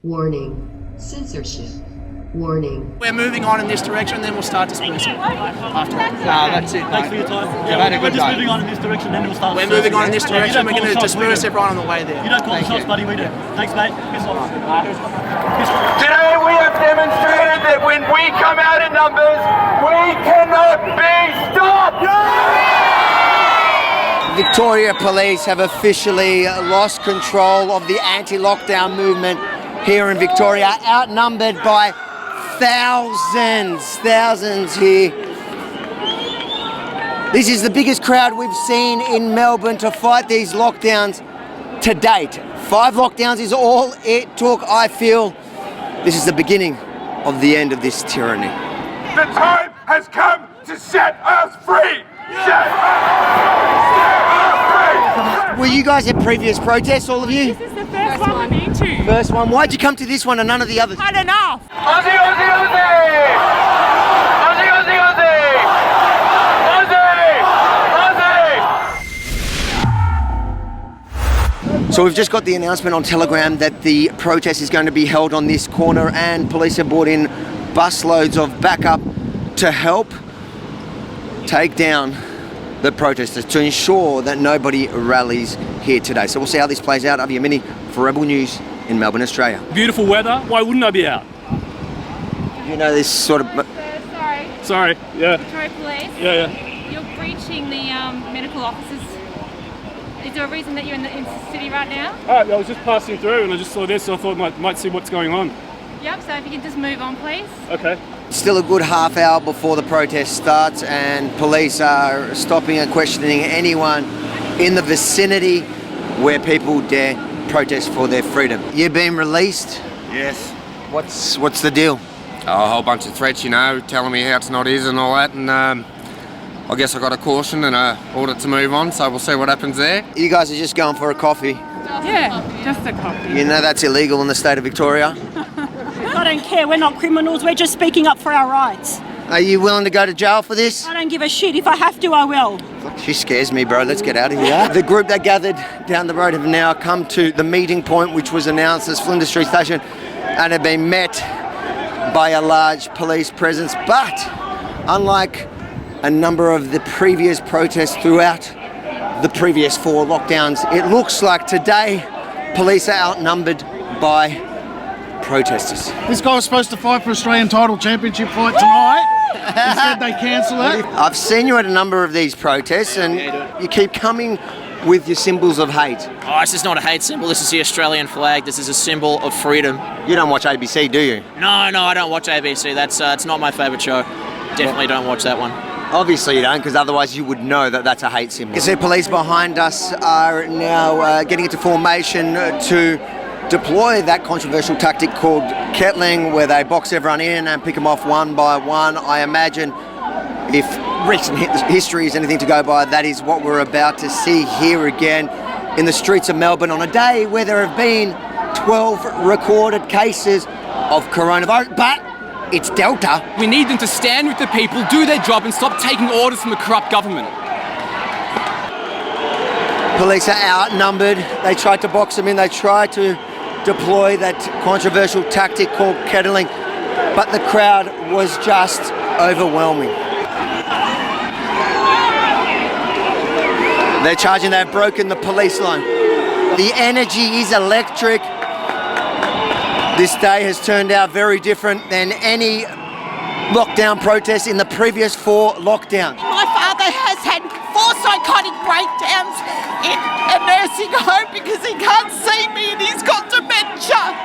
Warning. Censorship. Warning. We're moving on in this direction, then we'll start dispersing. After that. No, that's it. Thanks for your time. We're just moving on in this direction, then we'll start. We're moving on in this direction. We're going to disperse everyone on the way there. You don't call the shots, buddy. We do. Thanks, mate. Piss off. Today we have demonstrated that when we come out in numbers, we cannot be stopped! Victoria Police have officially lost control of the anti-lockdown movement here in Victoria, outnumbered by thousands here. This is the biggest crowd we've seen in Melbourne to fight these lockdowns to date. 5 lockdowns is all it took. I feel this is the beginning of the end of this tyranny. The time has come to set us free! Set us free! Were you guys at previous protests, all of you? This is the first one we've been to. First one. Why'd you come to this one and none of the others? Had enough. Aussie, Aussie, Aussie! Aussie, Aussie, Aussie! Aussie! So we've just got the announcement on Telegram that the protest is going to be held on this corner, and police have brought in busloads of backup to help take down the protesters to ensure that nobody rallies here today. So we'll see how this plays out. I'm Yemini for Rebel News in Melbourne, Australia. Beautiful weather. Why wouldn't I be out? You know this sort of... Sorry. Yeah. Victoria Police. Yeah. You're breaching the medical officers. Is there a reason that you're in the city right now? I was just passing through and I just saw this, so I thought might see what's going on. Yep, so if you can just move on, please. Okay. Still a good half hour before the protest starts, and police are stopping and questioning anyone in the vicinity where people dare protest for their freedom. You've been released? Yes. What's the deal? A whole bunch of threats, telling me how it's not is and all that, and I guess I got a caution and a order to move on, so we'll see what happens there. You guys are just going for a coffee. Yeah, just a coffee. You know that's illegal in the state of Victoria. I don't care, we're not criminals, we're just speaking up for our rights. Are you willing to go to jail for this? I don't give a shit, if I have to, I will. She scares me, bro. Let's get out of here. The group that gathered down the road have now come to the meeting point, which was announced as Flinders Street Station, and have been met by a large police presence. But unlike a number of the previous protests throughout the previous 4 lockdowns, it looks like today police are outnumbered by protesters. This guy was supposed to fight for Australian title championship fight tonight. Instead they cancel it. I've seen you at a number of these protests and you keep coming with your symbols of hate. Oh, this is not a hate symbol. This is the Australian flag. This is a symbol of freedom. You don't watch ABC, do you? No, I don't watch ABC. That's it's not my favourite show. Definitely don't watch that one. Obviously you don't, because otherwise you would know that that's a hate symbol. You see police behind us are now getting into formation to deploy that controversial tactic called kettling, where they box everyone in and pick them off one by one. I imagine if recent history is anything to go by, that is what we're about to see here again in the streets of Melbourne on a day where there have been 12 recorded cases of coronavirus, but it's Delta. We need them to stand with the people, do their job and stop taking orders from a corrupt government. Police are outnumbered. They tried to box them in. They tried to deploy that controversial tactic called kettling, but the crowd was just overwhelming. They're charging, they've broken the police line. The energy is electric. This day has turned out very different than any lockdown protest in the previous 4 lockdowns. My father has had 4 psychotic breakdowns in a nursing home because he can't see me and he's got dementia.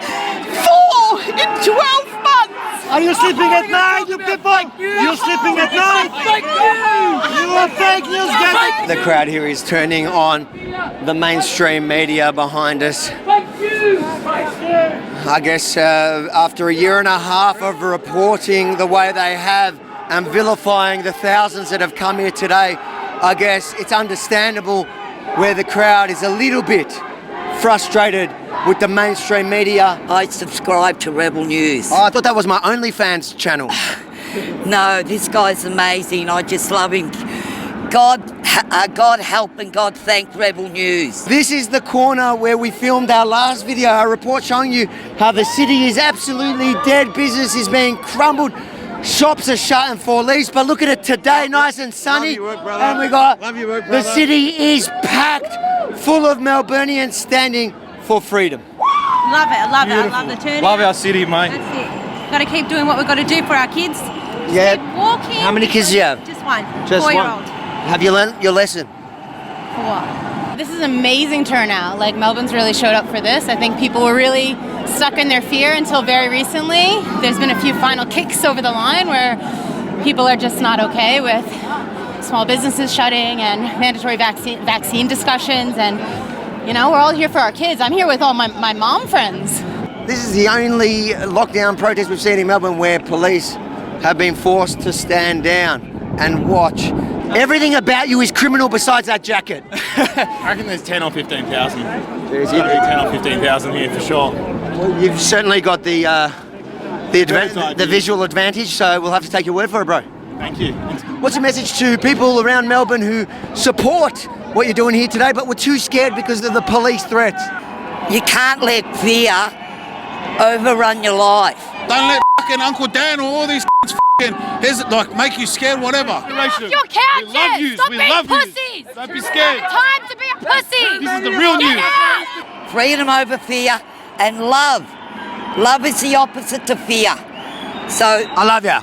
4 in 12 months. Are you sleeping at night, you people? You're sleeping at night? Fake news! You are fake news, guys! The crowd here is turning on the mainstream media behind us. I guess after a year and a half of reporting the way they have and vilifying the thousands that have come here today, I guess it's understandable where the crowd is a little bit frustrated with the mainstream media. I subscribe to Rebel News. Oh, I thought that was my OnlyFans channel. No, this guy's amazing. I just love him. God God help and God thank Rebel News. This is the corner where we filmed our last video, our report showing you how the city is absolutely dead, business is being crumbled, shops are shut and for lease, but look at it today, nice and sunny, and we got the city is packed full of Melburnians standing for freedom. Love it, I love it, I love the turnout. Love our city, mate. That's it. Got to keep doing what we've got to do for our kids. Yeah. Keep walking. How many kids do you have? Just one. Just 4-year-old. one. Have you learned your lesson? This is amazing turnout. Like, Melbourne's really showed up for this. I think people were really stuck in their fear until very recently. There's been a few final kicks over the line where people are just not okay with small businesses shutting and mandatory vaccine discussions, and you know, we're all here for our kids. I'm here with all my mom friends. This is the only lockdown protest we've seen in Melbourne where police have been forced to stand down and watch. Everything about you is criminal besides that jacket. I reckon there's 10 or 15,000. There's 10 or 15,000 here for sure. Well, you've certainly got the visual advantage, so we'll have to take your word for it, bro. Thank you. What's your message to people around Melbourne who support what you're doing here today but were too scared because of the police threats? You can't let fear overrun your life. Don't let fucking Uncle Dan or all these make you scared, whatever. Off your couches! Stop being pussies! Don't be scared. Time to be a pussy! This is the real Get news. out! Freedom over fear and love. Love is the opposite to fear. So I love you,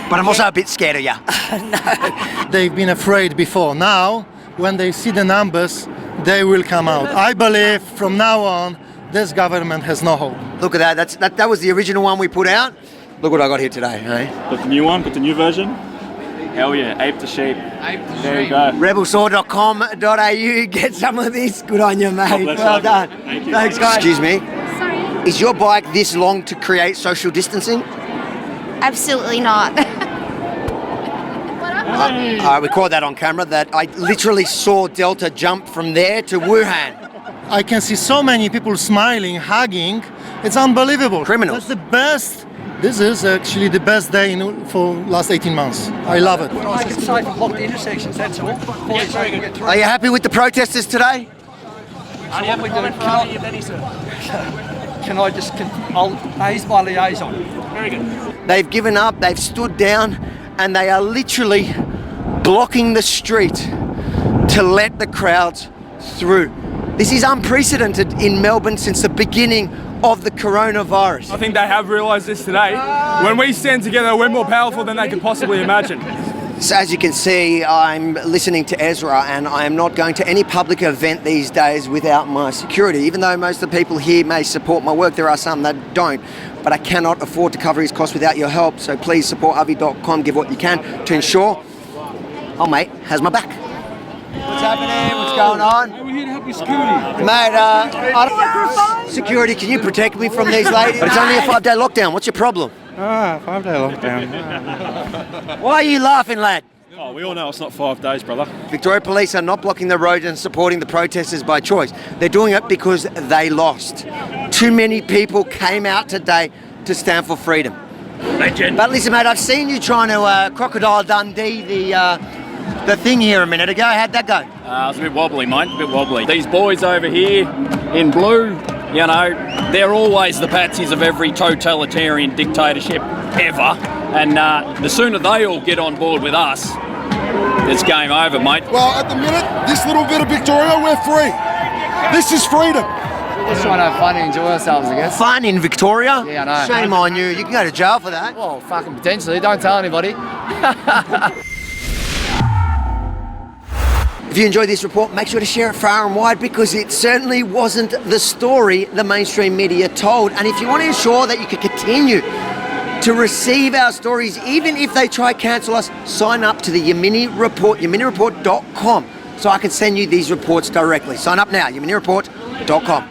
but I'm also a bit scared of you. They've been afraid before. Now, when they see the numbers, they will come out. I believe from now on, this government has no hope. Look at that. That was the original one we put out. Look what I got here today, hey? Got the new one, got the new version. Hell yeah, ape to sheep. There you go. Rebelsaw.com.au, get some of this. Good on you, mate. Well done. Thank you. Thanks, guys. Excuse me. Sorry. Is your bike this long to create social distancing? Absolutely not. We caught that on camera, that I literally saw Delta jump from there to Wuhan. I can see so many people smiling, hugging. It's unbelievable. Criminals. That's the best. This is actually the best day for last 18 months. I love it. Make it safe and block the intersections, that's all. Are you happy with the protesters today? I'll he's my liaison. Very good. They've given up, they've stood down, and they are literally blocking the street to let the crowds through. This is unprecedented in Melbourne since the beginning of the coronavirus. I think they have realised this today. When we stand together, we're more powerful than they could possibly imagine. So as you can see, I'm listening to Ezra, and I am not going to any public event these days without my security. Even though most of the people here may support my work, there are some that don't. But I cannot afford to cover his costs without your help, so please support Avi.com, give what you can to ensure, oh mate, has my back. What's happening? What's going on? We're here to help you security. Mate, security, can you protect me from these ladies? But it's only a 5-day lockdown. What's your problem? 5-day lockdown. Why are you laughing, lad? Oh, we all know it's not 5 days, brother. Victoria Police are not blocking the road and supporting the protesters by choice. They're doing it because they lost. Too many people came out today to stand for freedom. Legend. But listen, mate, I've seen you trying to Crocodile Dundee the thing here a minute ago. How'd that go? It was a bit wobbly, mate, a bit wobbly. These boys over here in blue, you know, they're always the patsies of every totalitarian dictatorship ever. And the sooner they all get on board with us, it's game over, mate. Well, at the minute, this little bit of Victoria, we're free. This is freedom. We're just trying to have fun and enjoy ourselves, I guess. Fun in Victoria? Yeah, I know. Shame on you. You can go to jail for that. Well, fucking potentially. Don't tell anybody. If you enjoyed this report, make sure to share it far and wide, because it certainly wasn't the story the mainstream media told. And if you want to ensure that you can continue to receive our stories, even if they try to cancel us, sign up to the Yemini Report, yeminireport.com, so I can send you these reports directly. Sign up now, yeminireport.com.